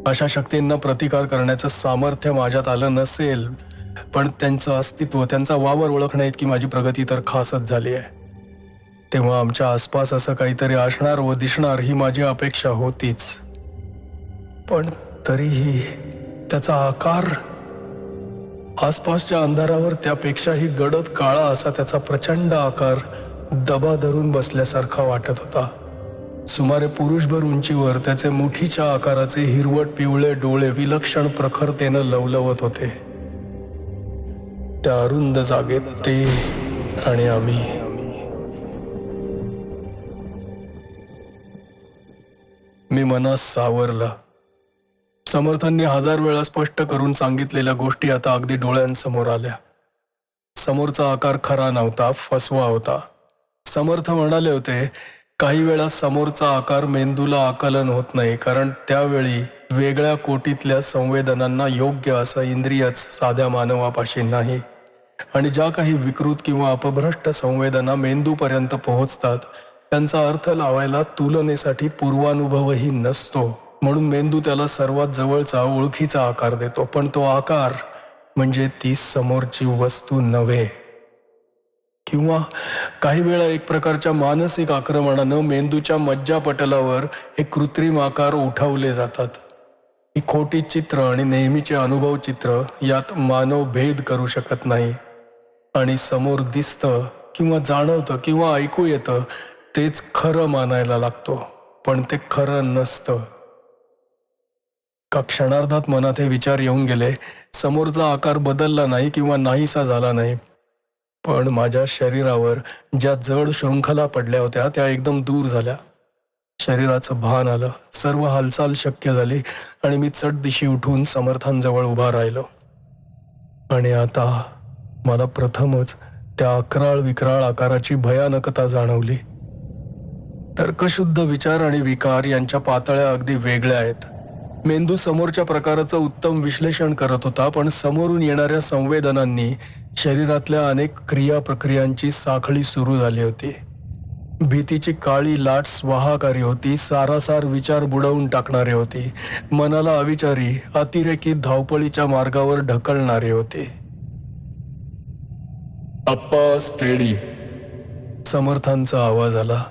अशा शक्तींना प्रतिकार करण्याचं सामर्थ्य माझ्यात आलं नसेल, पण त्यांचं अस्तित्व, त्यांचा वावर ओळखणं इतकी माझी प्रगती तर खासच झाली आहे. तेव्हा आमच्या आसपास असं काहीतरी असणार व दिसणार ही माझी अपेक्षा होतीच. पण तरीही त्याचा आकार आसपासच्या अंधारावर त्यापेक्षाही गडद काळा असा त्याचा प्रचंड आकार दबा धरून बसल्यासारखा वाटत होता. सुमारे पुरुषभर उंचीवर त्याचे मुठीच्या आकाराचे हिरवट पिवळे डोळे विलक्षण प्रखरतेनं लवलवत होते. त्या अरुंद जागेत ते आणि आम्ही. मी मनास सावरला. समर्थांनी 1000 वेळा स्पष्ट करून सांगितलेल्या गोष्टी आता अगदी डोळ्यांसमोर आल्या. समोरचा आकार खरा नव्हता, फसवा होता. समर्थ म्हणाले होते, काही वेळा समोरचा आकार मेंदूला आकलन होत नाही, कारण त्यावेळी वेगळ्या कोटीतल्या संवेदनांना योग्य असं इंद्रियच साध्या मानवापाशी नाही. आणि ज्या काही विकृत किंवा अपभ्रष्ट संवेदना मेंदूपर्यंत पोहोचतात, त्यांचा अर्थ लावायला तुलनेसाठी पूर्वानुभवही नसतो. म्हणून मेंदू त्याला सर्वात जवळचा ओळखीचा आकार देतो, पण तो आकार म्हणजे ती समोरची वस्तू नव्हे. किंवा काही वेळा एक प्रकारच्या मानसिक आक्रमणानं मेंदूच्या मज्जापटलावर हे कृत्रिम आकार उठवले जातात. ही खोटी चित्र आणि नेहमीचे अनुभव चित्र यात मानव भेद करू शकत नाही. आणि समोर दिसतं किंवा जाणवतं किंवा ऐकू येतं तेच खरं मानायला लागतो, पण ते खरं नसतं. का क्षणार्धात मनात हे विचार येऊन गेले, समोरचा आकार बदलला नाही किंवा नाहीसा झाला नाही, पण माझ्या शरीरावर ज्या जड शृंखला पडल्या होत्या त्या एकदम दूर झाल्या. शरीराचं भान आलं, सर्व हालचाल शक्य झाली आणि मी चटदिशी उठून समर्थांजवळ उभा राहिलो. आणि आता मला प्रथमच त्या अकराळ विक्राळ आकाराची भयानकता जाणवली. तर्कशुद्ध विचार आणि विकार यांच्या पातळ्या अगदी वेगळ्या आहेत. मेंदू समोरच्या प्रकाराचं उत्तम विश्लेषण करत होता, पण समोरून येणाऱ्या संवेदनांनी शरीरातल्या अनेक क्रिया प्रक्रियांची साखळी सुरू झाली होती. भीतीची काळी लाट स्वाहाकारी होती, सारासार विचार बुडवून टाकणारी होती, मनाला अविचारी अतिरेकी धावपळीच्या मार्गावर ढकलणारी होती. अप्पा स्टेडी, समर्थांचा आवाज आला.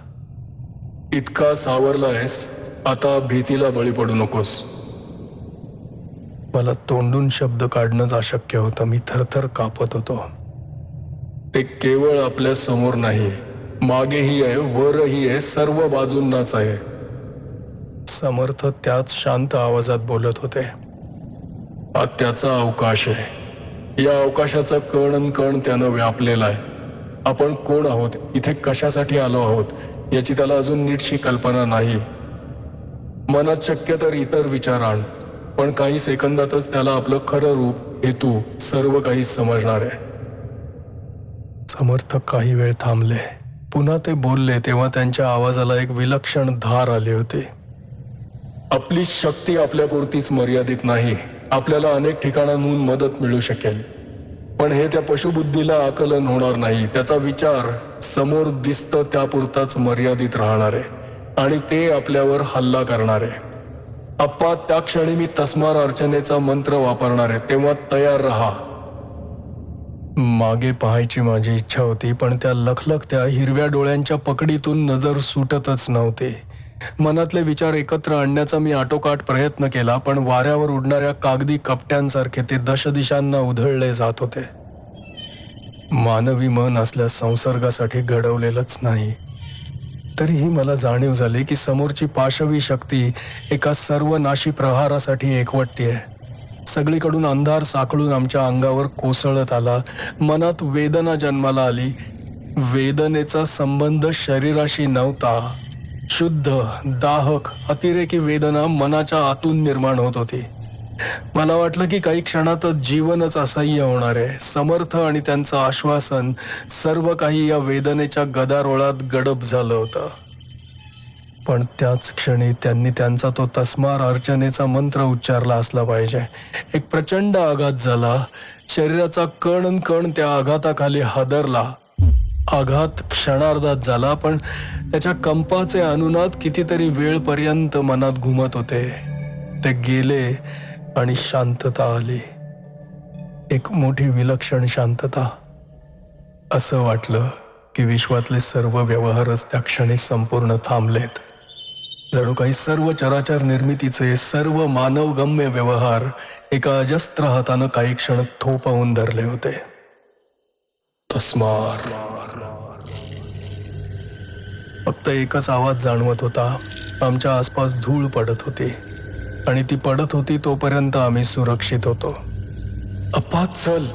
इतका सावरला आहेस, आता भीतीला बळी पडू नकोस. मला तोंडून शब्द काढणंच अशक्य होतं. मी थरथर कापत होतो. ते केवळ आपल्या समोर नाही, मागेही आहे, वरही आहे, सर्व बाजूंनाच आहे. समर्थ त्याच शांत आवाजात बोलत होते. हा त्याचा अवकाश आहे. या अवकाशाचा कण कण त्यानं व्यापलेला आहे. आपण कोण आहोत, इथे कशासाठी आलो आहोत याची त्याला अजून नीटशी कल्पना नाही. मनात शक्य तर इतर विचार आण, पण काही सेकंदातच त्याला आपलं खरं रूप, हेतू, सर्व काही समजणार आहे. समर्थ काही वेळ थांबले. पुन्हा ते बोलले तेव्हा त्यांच्या आवाजाला एक विलक्षण धार आली होती. आपली शक्ती आपल्यापुरतीच मर्यादित नाही. आपल्याला अनेक ठिकाणांहून मदत मिळू शकेल, पण हे त्या पशुबुद्धीला आकलन होणार नाही. त्याचा विचार समोर दिसतं त्यापुरताच मर्यादित राहणार आहे आणि ते आपल्यावर हल्ला करणार आहे. अप्पा, त्या क्षणी मी तस्मार अर्चनेचा मंत्र वापरणार आहे, तेव्हा तयार राहा. मागे पाहायची माझी इच्छा होती, पण त्या लखलखत्या हिरव्या डोळ्यांच्या पकडीतून नजर सुटतच नव्हते. मनातले विचार एकत्र आणण्याचा मी आटोकाट प्रयत्न केला, पण वाऱ्यावर उडणाऱ्या कागदी कपट्यांसारखे ते दशदिशांना उधळले जात होते. मानवी मन असल्या संसर्गासाठी घडवलेलंच नाही. तरीही मला जाणीव झाली की समोरची पाशवी शक्ती एका सर्वनाशी प्रहारासाठी एकवटतीये. सगळीकडून अंधार साखळून आमच्या अंगावर कोसळत आला. मनात वेदना जन्माला आली. वेदनेचा संबंध शरीराशी नव्हता. शुद्ध, दाहक, अतिरेकी वेदना मनाच्या आतून निर्माण होत होती. मला वाटलं की काही क्षणातच जीवनच असह्य होणार आहे. समर्थ आणि त्यांचं आश्वासन, सर्व काही या वेदनेच्या गदारोळात गडप झालं होतं. पण त्याच क्षणी त्यांनी त्यांचा तो तस्मार अर्चनेचा मंत्र उच्चारला असला पाहिजे. एक प्रचंड आघात झाला. शरीराचा कण कण त्या आघाताखाली हादरला. आघात क्षणार्धात झाला, पण त्याच्या कंपाचे अनुनाद कितीतरी वेळपर्यंत मनात घुमत होते. ते गेले आणि शांतता आली. एक मोठी विलक्षण शांतता. असं वाटलं की विश्वातले सर्व व्यवहारच त्या क्षणी संपूर्ण थांबलेत. जणू काही सर्व चराचर निर्मितीचे सर्व मानवगम्य व्यवहार एका अजस्त्र हातानं काही क्षण थोपवून धरले होते. तस्मार. फक्त एकच आवाज जाणवत होता. आमच्या आसपास धूळ पडत होती आणि ती पडत होती तोपर्यंत आम्ही सुरक्षित होतो. अप्पा चल,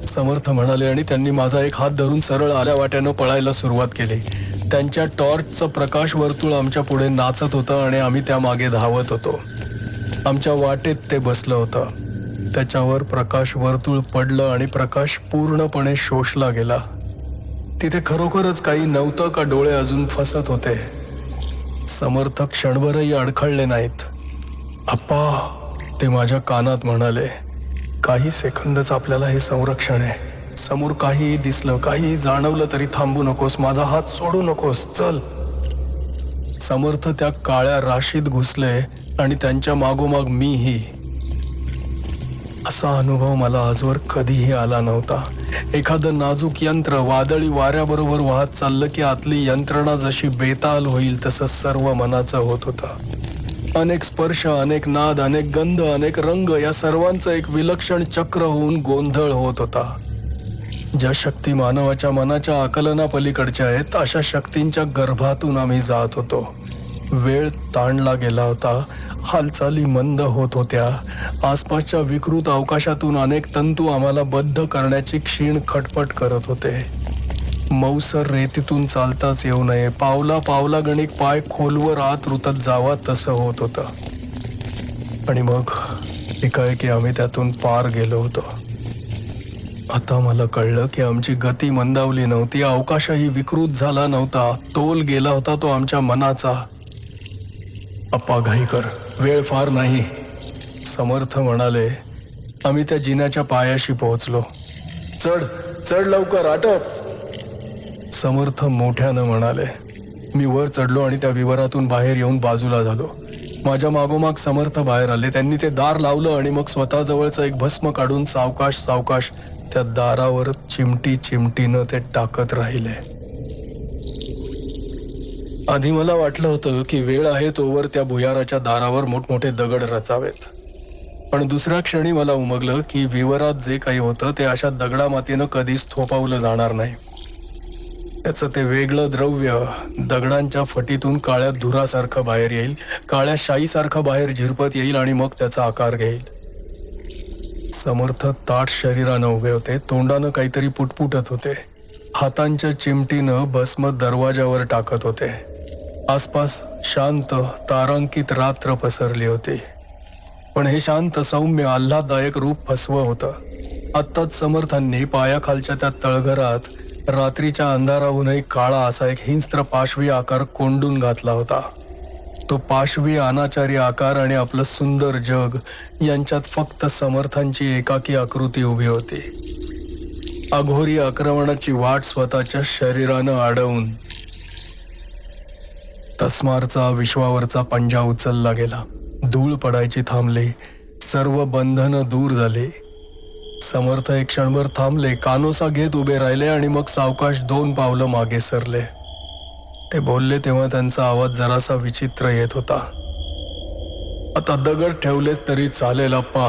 समर्थ म्हणाले आणि त्यांनी माझा एक हात धरून सरळ आल्या वाट्यानं पळायला सुरुवात केली. त्यांच्या टॉर्चचं प्रकाश वर्तुळ आमच्या पुढे नाचत होतं आणि आम्ही त्या मागे धावत होतो. आमच्या वाटेत ते बसलं होतं. त्याच्यावर प्रकाश वर्तुळ पडलं आणि प्रकाश पूर्णपणे शोषला गेला. तिथे खरोखरच काही नव्हतं का डोळे अजून फसत होते? समर्थ क्षणभरही अडखळले नाहीत. अप्पा, ते माझ्या कानात म्हणाले, काही सेकंदच आपल्याला हे संरक्षण आहे. समोर काहीही दिसलं, काहीही जाणवलं तरी थांबू नकोस, माझा हात सोडू नकोस, चल. समर्थ त्या काळ्या राशीत घुसले आणि त्यांच्या मागोमाग मीही. असा अनुभव मला आजवर कधीही आला नव्हता. एखादं नाजूक यंत्र वादळी वाऱ्याबरोबर वाहत चाललं की आतली यंत्रणा जशी बेताल होईल तसं सर्व मनाचं होत होतं. अनेक स्पर्श, अनेक नाद, अनेक गंध, अनेक रंग, या सर्वांचं एक विलक्षण चक्र होऊन गोंधळ होत होता. ज्या शक्ती मानवाच्या मनाच्या आकलनापलीकडच्या आहेत अशा शक्तींच्या गर्भातून आम्ही जात होतो. वेळ ताणला गेला होता. हालचाली मंद होत होत्या. आसपासच्या विकृत अवकाशातून अनेक तंतू आम्हाला बद्ध करण्याची क्षीण खटपट करत होते. मौसर रेतीतून चालताच येऊ नये, पावला पावला गणिक पाय खोलवर आत रुतत जावा तसं होत होतं. आणि मग एकाएकी आम्ही त्यातून पार गेलो होतो. आता मला कळलं की आमची गती मंदावली नव्हती, अवकाशही विकृत झाला नव्हता, तोल गेला होता तो आमच्या मनाचा. अप्पा घाई कर, वेळ फार नाही, समर्थ म्हणाले. आम्ही त्या जिन्याच्या पायाशी पोहोचलो. चढ चढ लवकर, आटप, समर्थ मोठ्यानं म्हणाले. मी वर चढलो आणि त्या विवरातून बाहेर येऊन बाजूला झालो. माझ्या मागोमाग समर्थ बाहेर आले. त्यांनी ते दार लावलं आणि मग स्वतःजवळचं एक भस्म काढून सावकाश सावकाश त्या दारावर चिमटी चिमटीनं ते टाकत राहिले. आधी मला वाटलं होतं की वेळ आहे तोवर त्या भुयाराच्या दारावर मोठमोठे दगड रचावेत, पण दुसऱ्या क्षणी मला उमगलं की विवरात जे काही होतं ते अशा दगडामातीनं कधीच थोपावलं जाणार नाही. त्याचं ते वेगळं द्रव्य दगडांच्या फटीतून काळ्या धुरासारखं बाहेर येईल, काळ्या शाईसारखं बाहेर झिरपत येईल आणि मग त्याचा आकार घेईल. समर्थ ताठ शरीरानं उभे होते. तोंडानं काहीतरी पुटपुटत होते. हातांच्या चिमटीनं भस्म दरवाजावर टाकत होते. आसपास शांत तारांकित रात्र पसरली होती. पण हे शांत सौम्य आल्हाददायक रूप फसवं होतं. आत्ताच समर्थांनी पायाखालच्या त्या तळघरात रात्रीच्या अंधाराहूनही काळा असा एक हिंस्त्र पाशवी आकार कोंडून घातला होता. तो पाशवी अनाचारी आकार आणि आपलं सुंदर जग यांच्यात फक्त समर्थांची एकाकी आकृती उभी होती. अघोरी आक्रमणाची वाट स्वतःच्या शरीरानं अडवून. तस्मारचा विश्वावरचा पंजा उचलला गेला. धूळ पडायची थांबली. सर्व बंधनं दूर झाली. समर्थ एक क्षणभर थांबले, कानोसा घेत उभे राहिले आणि मग सावकाश 2 पावलं मागे सरले. ते बोलले तेव्हा त्यांचा आवाज जरासा विचित्र येत होता. आता दगड ठेवलेस तरी चालेल अप्पा.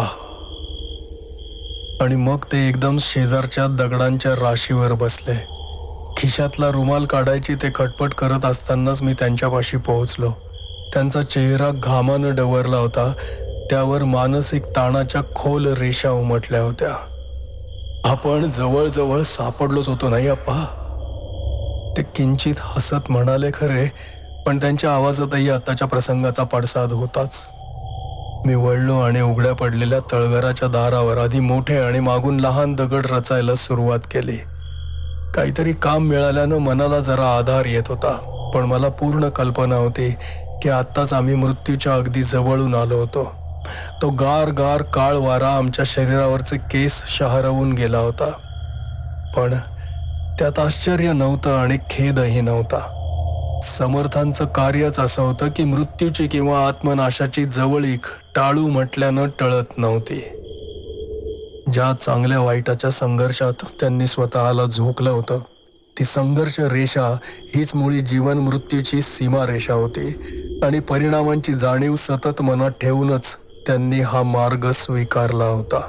आणि मग ते एकदम शेजारच्या दगडांच्या राशीवर बसले. खिशातला रुमाल काढायची ते खटपट करत असतानाच मी त्यांच्यापाशी पोहोचलो. त्यांचा चेहरा घामानं डवरला होता. त्यावर मानसिक ताणाच्या खोल रेषा उमटल्या होत्या. आपण जवळजवळ सापडलोच होतो नाही अप्पा, ते किंचित हसत म्हणाले खरे, पण त्यांच्या आवाजातही आताच्या प्रसंगाचा पडसाद होताच. मी वळलो आणि उघड्या पडलेल्या तळघराच्या दारावर आधी मोठे आणि मागून लहान दगड रचायला सुरुवात केली. काहीतरी काम मिळाल्यानं मनाला जरा आधार येत होता, पण मला पूर्ण कल्पना होती की आत्ताच आम्ही मृत्यूच्या अगदी जवळून आलो होतो. तो गार गार काळ वारा आमच्या शरीरावरचे केस शहरवून गेला होता, पण त्यात आश्चर्य नव्हतं आणि खेदही नव्हता. समर्थांचं कार्यच असं होतं की मृत्यूची किंवा आत्मनाशाची जवळीक टाळू म्हटल्यानं टळत नव्हती. ज्या चांगल्या वाईटाच्या संघर्षात त्यांनी स्वतःला झोकलं होतं, ती संघर्ष रेषा हीच मुळी जीवन मृत्यूची सीमारेषा होती आणि परिणामांची जाणीव सतत मनात ठेवूनच त्यांनी हा मार्ग स्वीकारला होता.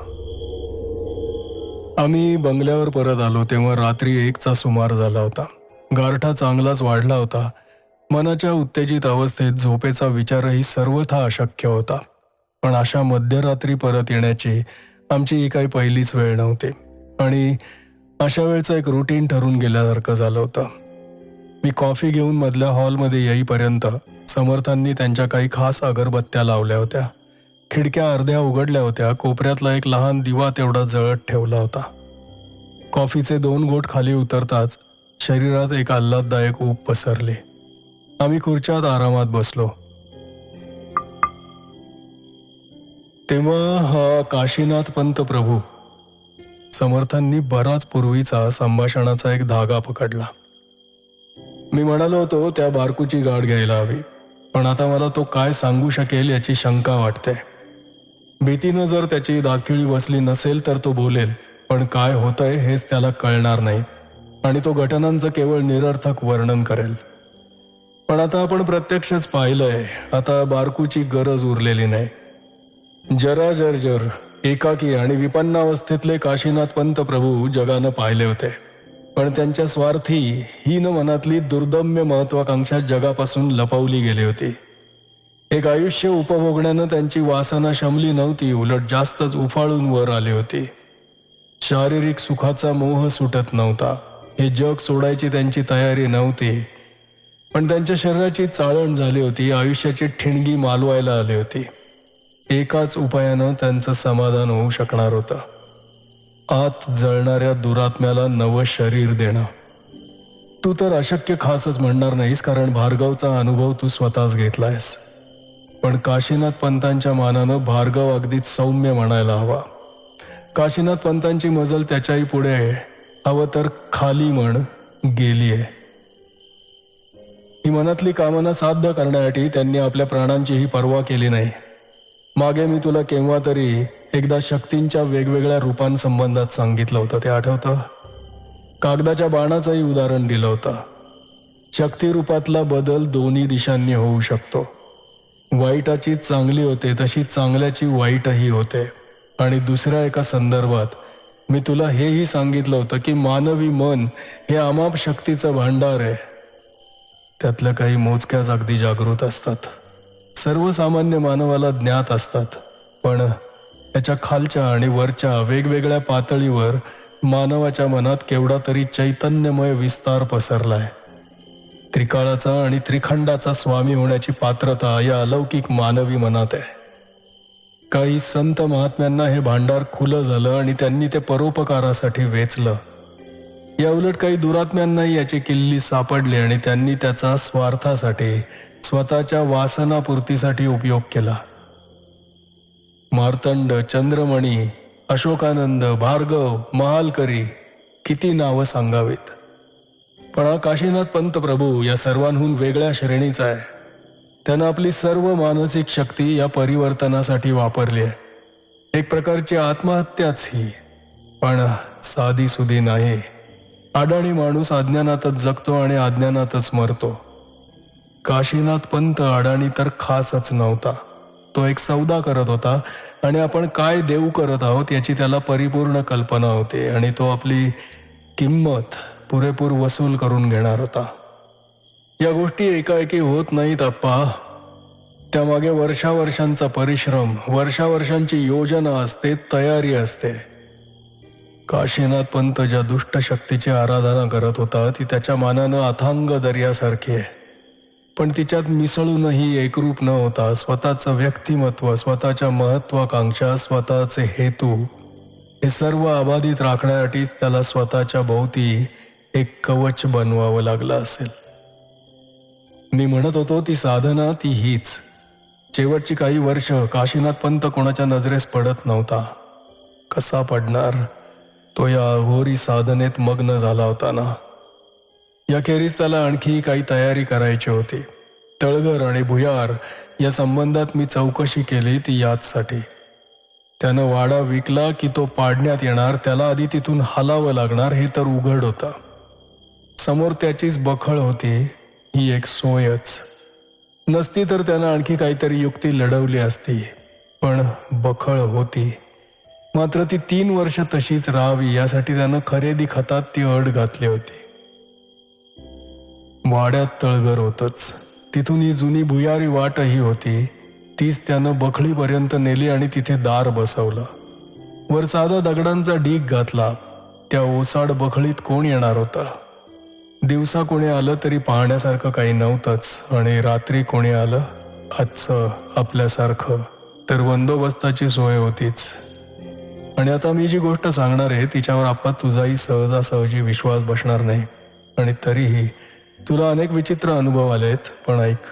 आम्ही बंगल्यावर परत आलो तेव्हा रात्री 1चा सुमार झाला होता. गारठा चांगलाच वाढला होता. मनाच्या उत्तेजित अवस्थेत झोपेचा विचारही सर्वथा अशक्य होता. पण अशा मध्यरात्री परत येण्याची आमची ही काही पहिलीच वेळ नव्हती आणि अशा वेळचं एक रुटीन ठरून गेल्यासारखं झालं होतं. मी कॉफी घेऊन मधल्या हॉलमध्ये येईपर्यंत समर्थांनी त्यांच्या काही खास अगरबत्त्या लावल्या होत्या. खिडक्या अर्ध्या उघडल्या होत्या. कोपऱ्यातला एक लहान दिवा तेवढा जळत ठेवला होता. कॉफीचे 2 घोट खाली उतरताच शरीरात एक आल्हाददायक ऊब पसरली. आम्ही खुर्च्यात आरामात बसलो. तेव्हा हा काशीनाथ पंत प्रभू समर्थांनी बराच पूर्वीचा संभाषणाचा एक धागा पकडला. मी म्हणालो होतो त्या बारकूची गाठ घ्यायला हवी, पण आता मला तो काय सांगू शकेल याची शंका वाटते. भीतीनं जर त्याची दातखिळी बसली नसेल तर तो बोलेल, पण काय होतंय हेच त्याला कळणार नाही आणि तो घटनांचं केवळ निरर्थक वर्णन करेल. पण आता आपण प्रत्यक्षच पाहिलंय, आता बारकूची गरज उरलेली नाही. जरा जर्जर एकाकी आणि विपन्नावस्थेतले काशीनाथ पंत प्रभू जगानं पाहिले होते, पण त्यांच्या स्वार्थी हीन मनातली दुर्दम्य महत्वाकांक्षा जगापासून लपवली गेली होती. एक आयुष्य उपभोगण्यानं त्यांची वासना शमली नव्हती, उलट जास्तच उफाळून वर आली होती. शारीरिक सुखाचा मोह सुटत नव्हता. हे जग सोडायची त्यांची तयारी नव्हती, पण त्यांच्या शरीराची चाळण झाली होती. आयुष्याची ठिणगी मालवायला आली होती. एकाच उपायानं त्यांचं समाधान होऊ शकणार होतं. आत जळणाऱ्या दुरात्म्याला नवं शरीर देणं. तू तर अशक्य खासच म्हणणार नाहीस, कारण भार्गवचा अनुभव तू स्वतःच घेतलायस. पण काशीनाथ पंतांच्या मानानं भार्गव अगदीच सौम्य म्हणायला हवा. काशीनाथ पंतांची मजल त्याच्याही पुढे हवं तर खाली म्हण गेलीये. ही मनातली कामना साध्य करण्यासाठी त्यांनी आपल्या प्राणांचीही पर्वा केली नाही. मागे मी तुला केव्हा तरी एकदा शक्तींच्या वेगवेगळ्या रूपांसंबंधात सांगितलं होतं, ते आठवतं? कागदाच्या बाणाचंही उदाहरण दिलं होतं. शक्तिरूपातला बदल दोन्ही दिशांनी होऊ शकतो. वाईटाची चांगली होते तशी चांगल्याची वाईटही होते. आणि दुसऱ्या एका संदर्भात मी तुला हेही सांगितलं होतं की मानवी मन हे अमाप शक्तीचं भांडार आहे. त्यातल्या काही मोजक्याच अगदी जागृत असतात. सर्वसामान्य मानवाला ज्ञात असतात, पण त्याच्या खालच्या आणि वरच्या वेगवेगळ्या पातळीवर मानवाच्या मनात केवढा तरी चैतन्यमय विस्तार पसरलाय. त्रिकाळाचा आणि त्रिखंडाचा स्वामी होण्याची पात्रता या अलौकिक मानवी मनात आहे. काही संत महात्म्यांना हे भांडार खुलं झालं आणि त्यांनी ते परोपकारासाठी वेचलं. या उलट काही दुरात्म्यांनाही याची किल्ली सापडली आणि त्यांनी त्याचा स्वार्थासाठी, स्वतःच्या वासनापूर्तीसाठी उपयोग केला. मार्तंड, चंद्रमणी, अशोकानंद, भार्गव, महालकरी, किती नावं सांगावीत. पण हा काशीनाथ पंत प्रभू या सर्वांहून वेगळ्या श्रेणीचा आहे. त्यानं आपली सर्व मानसिक शक्ती या परिवर्तनासाठी वापरली आहे. एक प्रकारची आत्महत्याच ही, पण साधीसुधी नाही. अडाणी माणूस अज्ञानातच जगतो आणि अज्ञानातच मरतो. काशीनाथ पंत अडाणी तर खासच नव्हता. तो एक सौदा करत होता आणि आपण काय देऊ करत आहोत याची त्याला परिपूर्ण कल्पना होती आणि तो आपली किंमत पुरेपूर वसूल करून घेणार होता. या गोष्टी एकाएकी होत नाहीत अप्पा. त्यामागे वर्षावर्षांचा परिश्रम, वर्षावर्षांची योजना असते, तयारी असते. काशीनाथ पंत ज्या दुष्ट शक्तीची आराधना करत होता ती त्याच्या मानानं अथांग दर्यासारखी आहे. पण तिच्यात मिसळूनही एकरूप न होता स्वतःचं व्यक्तिमत्व, स्वतःच्या महत्वाकांक्षा, स्वतःचे हेतू हे सर्व अबाधित राखण्यासाठीच त्याला स्वतःच्या भोवती एक कवच बनवावं लागलं असेल. मी म्हणत होतो ती साधना ती हीच. शेवटची काही वर्ष काशीनाथ पंत कोणाच्या नजरेस पडत नव्हता. कसा पडणार? तो या अघोरी साधनेत मग्न झाला होता ना. याखेरीज त्याला आणखी काही तयारी करायची होती. तळघर आणि भुयार या संबंधात मी चौकशी केली ती याचसाठी. त्यानं वाडा विकला की तो पाडण्यात येणार, त्याला आधी तिथून हलावं लागणार हे तर उघड होतं. समोर त्याचीच बखळ होती, ही एक सोयच. नसती तर त्यानं आणखी काहीतरी युक्ती लढवली असती, पण बखळ होती. मात्र ती 3 वर्ष तशीच राहावी यासाठी त्यानं खरेदी खतात ती अट घातली होती. वाड्यात तळघर होतंच, तिथून ही जुनी भुयारी वाटही होती. तीच त्यानं बखळीपर्यंत नेली आणि तिथे दार बसवलं. वर साधा दगडांचा ढीग घातला. त्या ओसाड बखळीत कोण येणार होता? दिवसा कोणी आलं तरी पाहण्यासारखं काही नव्हतंच, आणि रात्री कोणी आलं आजचं आपल्यासारखं तर बंदोबस्ताची सोय होतीच. आणि आता मी जी गोष्ट सांगणार आहे तिच्यावर आपा तुझाही सहजासहजी विश्वास बसणार नाही, आणि तरीही तुला अनेक विचित्र अनुभव आलेत. पण ऐक.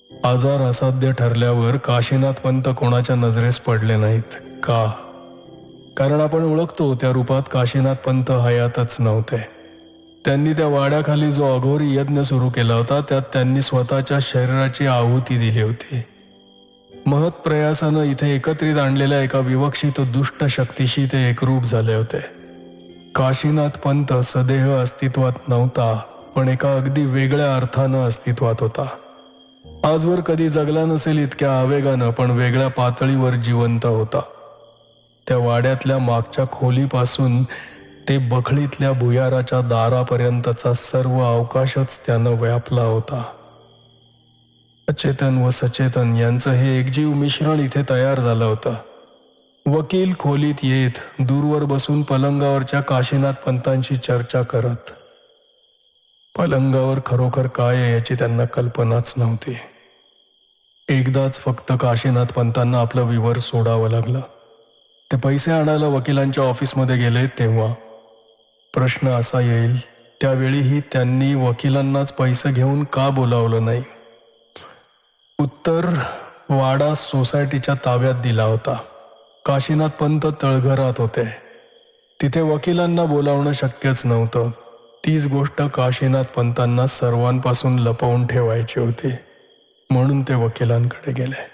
आजार असाध्य ठरल्यावर काशीनाथ पंत कोणाच्या नजरेस पडले नाहीत. का? कारण आपण ओळखतो त्या रूपात काशीनाथ पंत हयातच नव्हते. त्यांनी त्या वाड्याखाली जो अघोरी यज्ञ सुरू केला होता त्यात त्यांनी स्वतःच्या शरीराची आहुती दिली होती. महत् प्रयासानं इथे एकत्रित आणलेल्या एका विवक्षित दुष्ट शक्तीशी ते एकरूप झाले होते. काशीनाथ पंत सदेह अस्तित्वात नव्हता, पण एका अगदी वेगळ्या अर्थानं अस्तित्वात होता. आजवर कधी जगला नसेल इतक्या आवेगानं, पण वेगळ्या पातळीवर जिवंत होता. त्या वाड्यातल्या मागच्या खोलीपासून ते बखळीतल्या भुयाराच्या दारापर्यंतचा सर्व अवकाशच त्यानं व्यापला होता. अचेतन व सचेतन यांचं हे एकजीव मिश्रण इथे तयार झालं होतं. वकील खोलीत येत दूरवर बसून पलंगावरच्या काशीनाथ पंतांशी चर्चा करत. पलंगावर खरोखर काय आहे याची त्यांना कल्पनाच नव्हती. एकदाच फक्त काशीनाथ पंतांना आपलं विवर सोडावं लागलं. ते पैसे आणायला वकिलांच्या ऑफिसमध्ये गेले तेव्हा. प्रश्न असा येईल, त्यावेळीही त्यांनी वकिलांनाच पैसे घेऊन का बोलावलं नाही? उत्तर, वाडा सोसायटीच्या ताब्यात दिला होता. काशीनाथ पंत तळघरात होते. तिथे वकिलांना बोलावणं शक्यच नव्हतं. तीच गोष्ट काशीनाथ पंतांना सर्वांपासून लपवून ठेवायची होती, म्हणून ते वकिलांकडे गेले.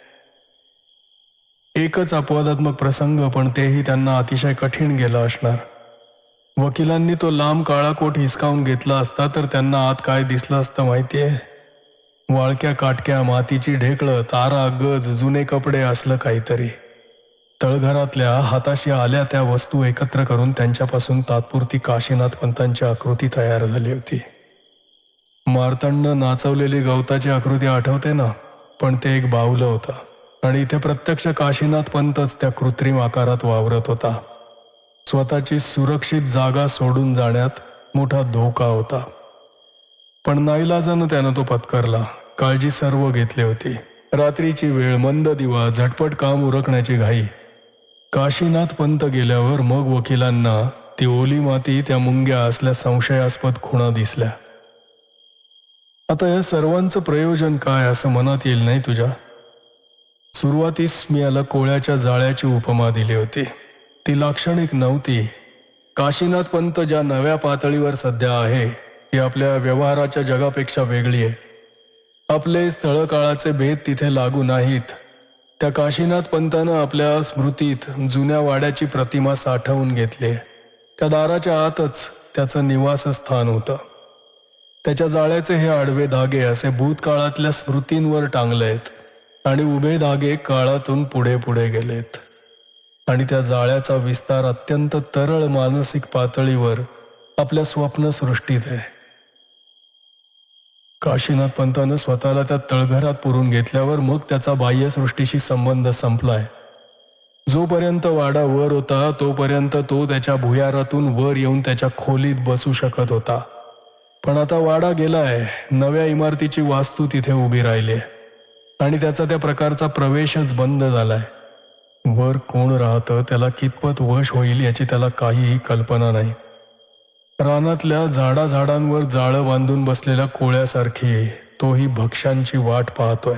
एकच अपवादात्मक प्रसंग, पण तेही त्यांना अतिशय कठीण गेलं असणार. वकिलांनी तो लांब काळा कोट हिसकावून घेतला असता तर त्यांना आत काय दिसलं असतं माहितीये? वाळक्या काटक्या, मातीची ढेकळं, तारा, गज, जुने कपडे असलं काहीतरी. तळघरातल्या हाताशी आल्या त्या वस्तू एकत्र करून त्यांच्यापासून तात्पुरती काशीनाथ पंतांची आकृती तयार झाली होती. मार्तंड नाचवलेली गवताची आकृती आठवते ना? पण ते एक बाहुलं होतं, आणि इथे प्रत्यक्ष काशीनाथ पंतच त्या कृत्रिम आकारात वावरत होता. स्वतःची सुरक्षित जागा सोडून जाण्यात मोठा धोका होता, पण नाईलाजानं त्यानं तो पत्करला. काळजी सर्व घेतली होती. रात्रीची वेळ, मंद दिवा, झटपट काम उरकण्याची घाई. काशीनाथ पंत गेल्यावर मग वकिलांना ती ओली माती, त्या मुंग्या असल्या संशयास्पद खुणा दिसल्या. आता या सर्वांचं प्रयोजन काय असं मनात येईल नाही तुझ्या? सुरुवातीस मी याला कोळ्याच्या जाळ्याची उपमा दिली होती. ती लाक्षणिक नव्हती. काशीनाथ पंत ज्या नव्या पातळीवर सध्या आहे ती आपल्या व्यवहाराच्या जगापेक्षा वेगळी आहे. आपले स्थळकाळाचे भेद तिथे लागू नाहीत. त्या काशीनाथ पंतानं आपल्या स्मृतीत जुन्या वाड्याची प्रतिमा साठवून घेतली. त्या दाराच्या आतच त्याचं निवासस्थान होतं. त्याच्या जाळ्याचे हे आडवे धागे असे भूतकाळातल्या स्मृतींवर टांगलेत, आणि उभे धागे काळातून पुढे पुढे गेलेत. आणि त्या जाळ्याचा विस्तार अत्यंत तरळ मानसिक पातळीवर आपल्या स्वप्नसृष्टीत आहे. काशीनाथ पंतानं स्वतःला त्या तळघरात पुरून घेतल्यावर मग त्याचा बाह्यसृष्टीशी संबंध संपलाय. जोपर्यंत वाडा वर होता तोपर्यंत तो त्याच्या भुयारातून वर येऊन त्याच्या खोलीत बसू शकत होता. पण आता वाडा गेलाय, नव्या इमारतीची वास्तू तिथे उभी राहिली, आणि त्याचा त्या प्रकारचा प्रवेशच बंद झालाय. वर कोण राहतं, त्याला कितपत वश होईल याची त्याला काहीही कल्पना नाही. रानातल्या झाडाझाडांवर जाळं बांधून बसलेल्या कोळ्यासारखी तोही भक्ष्यांची वाट पाहतोय.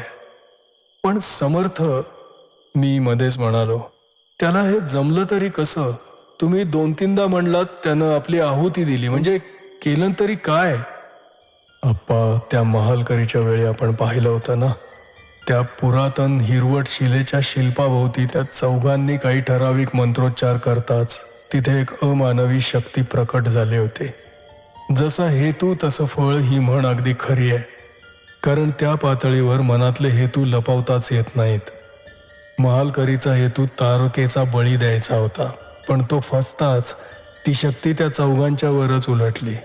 पण समर्थ, मी मध्येच म्हणालो, त्याला हे जमलं तरी कसं? तुम्ही 2-3दा म्हणलात त्यानं आपली आहुती दिली, म्हणजे केलं तरी काय? अप्पा, त्या महालकरीच्या वेळी आपण पाहिलं होतं ना, त्या पुरातन हिरवट शिलेच्या शिल्पाभोवती त्या चौघांनी काही ठराविक मंत्रोच्चार करताच तिथे एक अमानवी शक्ती प्रकट झाली होती. जसा हेतू तसं फळ ही म्हण अगदी खरी आहे. कारण त्या पातळीवर मनातले हेतू लपवताच येत नाहीत. महालकरीचा हेतू तारकेचा बळी द्यायचा होता, पण तो फसताच ती शक्ती त्या चौघांच्या वरच उलटली.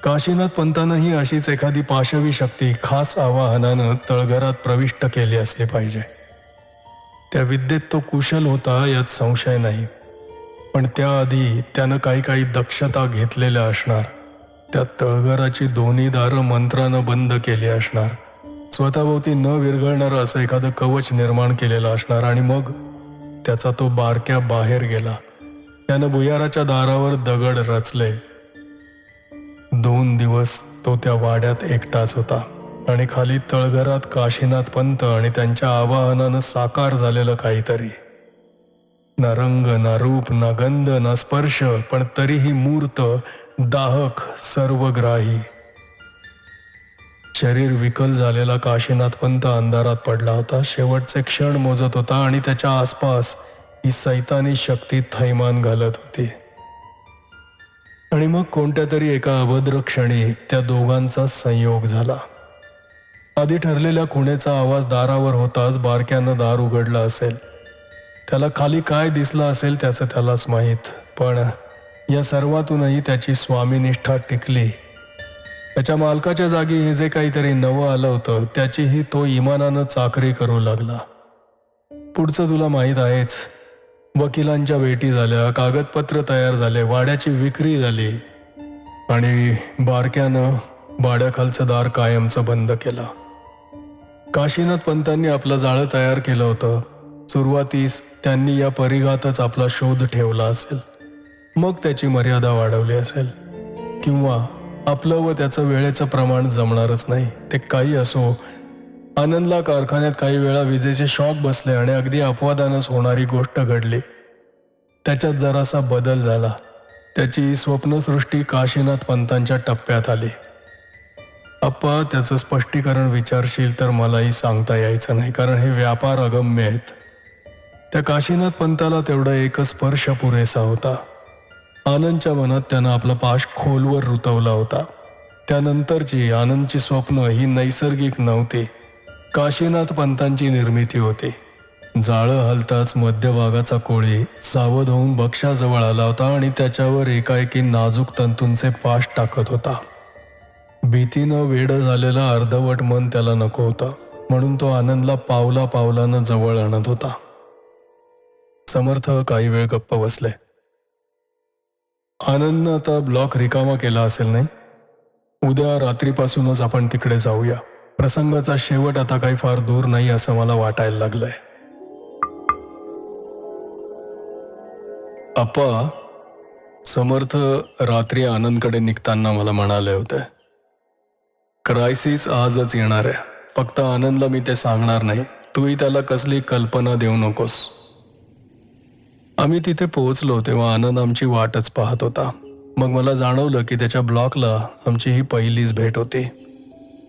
काशीनाथ पंतांनंही अशीच एखादी पाशवी शक्ती खास आवाहनानं तळघरात प्रविष्ट केली असली पाहिजे. त्या विद्येत तो कुशल होता यात संशय नाही, पण त्याआधी त्यानं काही दक्षता घेतलेल्या असणार. त्या तळघराची दोन्ही दारं मंत्रानं बंद केली असणार, स्वतःभोवती न विरघळणारं असं एखादं कवच निर्माण केलेलं असणार. आणि मग त्याचा तो बारक्या बाहेर गेला. त्यानं भुयाराच्या दारावर दगड रचले. 2 दिवस तो त्या वाड्यात एकटाच होता आणि खाली तळघरात काशीनाथ पंत आणि त्यांच्या आवाहनानं साकार झालेलं काहीतरी. ना रंग, ना रूप, ना गंध, ना स्पर्श, पण तरीही मूर्त, दाहक, सर्वग्राही. शरीर विकल झालेला काशीनाथ पंत अंधारात पडला होता. शेवटचे क्षण मोजत होता आणि त्याच्या आसपास ही सैतानी शक्ती थैमान घालत होती. आणि मग कोणत्या तरी एका अभद्र क्षणी त्या दोघांचा संयोग झाला. आधी ठरलेल्या खुणेचा आवाज दारावर होताच बारक्यानं दार उघडलं असेल. त्याला खाली काय दिसलं असेल त्याचं त्यालाच माहीत, पण या सर्वातूनही त्याची स्वामीनिष्ठा टिकली. त्याच्या मालकाच्या जागी हे जे काहीतरी नवं आलं होतं त्याचीही तो इमानानं चाकरी करू लागला. पुढचं तुला माहीत आहेच. वकिलांच्या भेटी झाल्या, कागदपत्र तयार झाले, वाड्याची विक्री झाली आणि बारक्यानं वाड्याखालचं दार कायमचं बंद केलं. काशीनाथ पंतांनी आपलं जाळं तयार केलं होतं. सुरुवातीस त्यांनी या परिघातच आपला शोध ठेवला असेल, मग त्याची मर्यादा वाढवली असेल, किंवा आपलं व त्याचं वेळेचं प्रमाण जमणारच नाही. ते काही असो, आनंदला कारखान्यात काही वेळा विजेचे शॉक बसले आणि अगदी अपवादानंच होणारी गोष्ट घडली. त्याच्यात जरासा बदल झाला. त्याची स्वप्नसृष्टी काशीनाथ पंतांच्या टप्प्यात आली. अप्पा, त्याचं स्पष्टीकरण विचारशील तर मलाही सांगता यायचं नाही, कारण हे व्यापार अगम्य आहेत. त्या काशीनाथ पंताला तेवढा एकच स्पर्श पुरेसा होता. आनंदच्या मनात त्यानं आपला पाश खोलवर रुतवला होता. त्यानंतरची आनंदची स्वप्न ही नैसर्गिक नव्हती, काशीनाथ पंतांची निर्मिती होती. जाळं हलताच मध्यभागाचा कोळी सावध होऊन बक्षाजवळ आला होता आणि त्याच्यावर एकाएकी नाजूक तंतूंचे पाश टाकत होता. भीतीनं वेडं झालेलं अर्धवट मन त्याला नको होतं, म्हणून तो आनंदला पावला पावलानं जवळ आणत होता. समर्थ काही वेळ गप्प बसले. आनंदनं आता ब्लॉक रिकामा केला असेल नाही? उद्या रात्रीपासूनच आपण तिकडे जाऊया. प्रसंगाचा शेवट आता काही फार दूर नाही असं मला वाटायला लागलंय. अप्पा, समर्थ रात्री आनंदकडे निघताना मला म्हणाले होते, क्रायसिस आजच येणार आहे. फक्त आनंदला मी ते सांगणार नाही. तूही त्याला कसली कल्पना देऊ नकोस. आम्ही तिथे पोहोचलो तेव्हा आनंद आमची वाटच पाहत होता. मग मला जाणवलं की त्याच्या ब्लॉकला आमची ही पहिलीच भेट होती.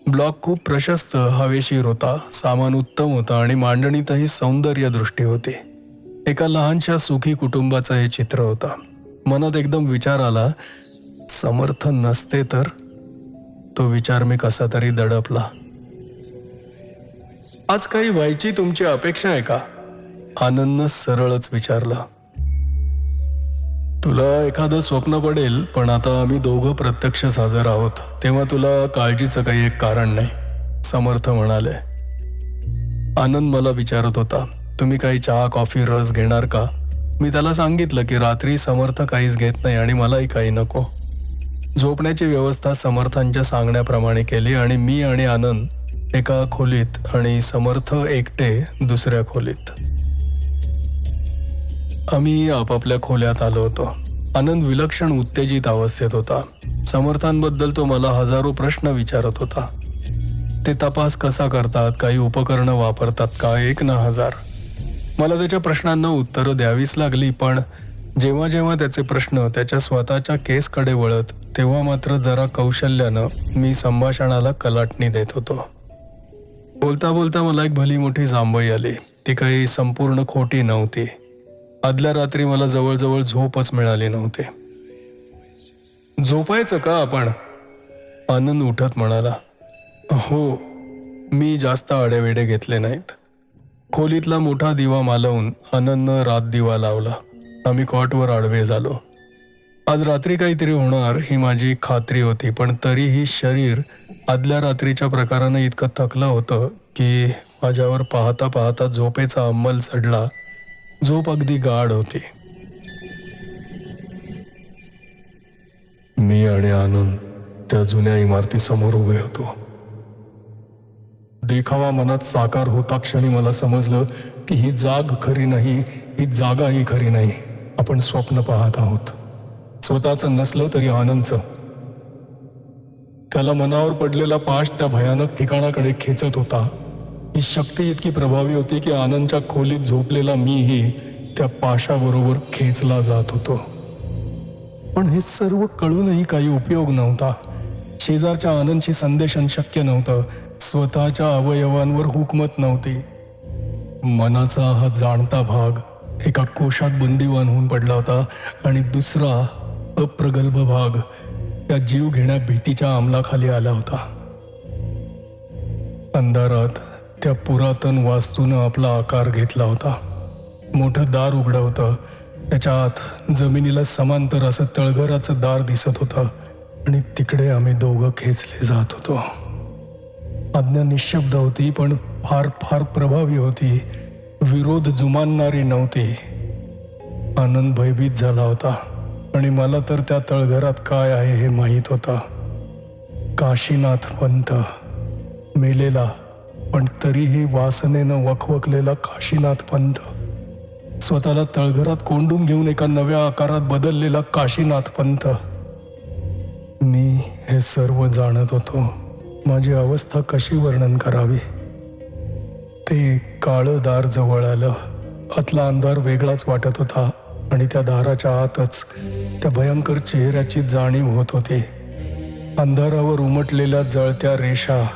ब्लॉक खूप प्रशस्त, हवेशीर होता, सामान उत्तम होता आणि मांडणीतही सौंदर्य दृष्टी होती. एका लहानशा सुखी कुटुंबाचं हे चित्र होतं. मनात एकदम विचार आला, समर्थ नसते तर? तो विचार मी कसा तरी दडपला. आज काही व्हायची तुमची अपेक्षा आहे का? आनंदनं सरळच विचारलं. तुला एखादं स्वप्न पडेल, पण आता आम्ही दोघं प्रत्यक्षच हजर आहोत, तेव्हा तुला काळजीचं काही एक कारण नाही, समर्थ म्हणाले. आनंद मला विचारत होता, तुम्ही काही चहा, कॉफी, रस घेणार का? मी त्याला सांगितलं की रात्री समर्थ काहीच घेत नाही आणि मलाही काही नको. झोपण्याची व्यवस्था समर्थांच्या सांगण्याप्रमाणे केली आणि मी आणि आनंद एका खोलीत आणि समर्थ एकटे दुसऱ्या खोलीत. आम्ही आपापल्या खोल्यात आलो होतो. आनंद विलक्षण उत्तेजित अवस्थेत होता. समर्थांबद्दल तो मला हजारो प्रश्न विचारत होता. ते तपास कसा करतात, काही उपकरणं वापरतात का, 1 ना 1000. मला त्याच्या प्रश्नांना उत्तरं द्यावीच लागली, पण जेव्हा जेव्हा त्याचे प्रश्न त्याच्या स्वतःच्या केसकडे वळत तेव्हा मात्र जरा कौशल्यानं मी संभाषणाला कलाटणी देत होतो. बोलता बोलता मला एक भली मोठी जांभई आली. ती काही संपूर्ण खोटी नव्हती. आदल्या रात्री मला जवळजवळ झोपच मिळाली नव्हती. झोपायचं का आपण? आनंद उठत म्हणाला. हो. मी जास्त आडेवेडे घेतले नाहीत. खोलीतला मोठा दिवा मालवून आनंदनं रात दिवा लावला. आम्ही कॉटवर आडवे झालो. आज रात्री काहीतरी होणार ही माझी खात्री होती, पण तरीही शरीर आदल्या रात्रीच्या प्रकारानं इतकं थकलं होतं की माझ्यावर पाहता पाहता झोपेचा अंमल चढला. झोप अगदी गाढ होती. मी आणि आनंद त्या जुन्या इमारतीसमोर उभे होतो. देखावा मनात साकार होता क्षणी मला समजलं की ही जाग खरी नाही, ही जागाही खरी नाही. आपण स्वप्न पाहत आहोत. स्वतःचं नसलं तरी आनंदचं. त्याला मनावर पडलेला पाश त्या भयानक ठिकाणाकडे खेचत होता. ही शक्ती इतकी प्रभावी होती की आनंदच्या खोलीत झोपलेला मीही त्या पाशाबरोबर खेचला जात होतो. पण हे सर्व कळूनही काही उपयोग नव्हता. शेजारच्या आनंदची संदेशन शक्य नव्हतं. स्वतःच्या अवयवांवर हुकमत नव्हती. मनाचा हा जाणता भाग एका कोशात बंदिवान होऊन पडला होता आणि दुसरा अप्रगल्भ भाग त्या जीव घेण्या भीतीच्या अंमलाखाली आला होता. अंधारात त्या पुरातन वास्तूनं आपला आकार घेतला होता. मोठं दार उघडं होतं. त्याच्या आत जमिनीला समांतर असं तळघराचं दार दिसत होतं आणि तिकडे आम्ही दोघं खेचले जात होतो. आज्ञा निशब्द होती, पण फार फार प्रभावी होती. विरोध जुमानणारी नव्हती. आनंद भयभीत झाला होता आणि मला तर त्या तळघरात काय आहे हे माहीत होता. काशीनाथ पंत मेलेला पण तरीही वासनेनं वखवकलेला काशीनाथ पंत, स्वतःला तळघरात कोंडून घेऊन एका नव्या आकारात बदललेला काशीनाथ पंत. मी हे सर्व जाणत होतो. माझी अवस्था कशी वर्णन करावी? ते काळं दार जवळ आलं. आतला अंधार वेगळाच वाटत होता आणि त्या दाराच्या आतच त्या भयंकर चेहऱ्याची जाणीव होत होती. अंधारावर उमटलेल्या जळत्या रेषा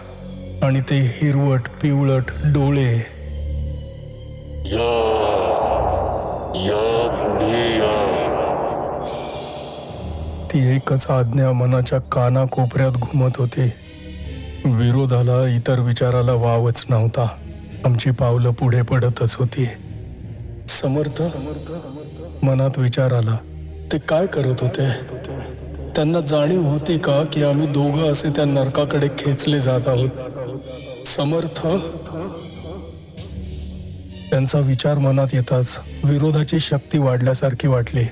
आणि ते हिरवट पिवळट डोळे. ती एकच आज्ञा मनाच्या कानाकोपऱ्यात घुमत होती. विरोधाला, इतर विचाराला वावच नव्हता. आमची पावलं पुढे पडतच होती. समर्थ? मनात विचार आला. ते काय करत होते? त्यांना जाणीव होती का की आम्ही दोघं असे त्या नरकाकडे खेचले जात आहोत? समर्थ? त्यांचा विचार मनात येताच विरोधाची शक्ती वाढल्यासारखी वाटली.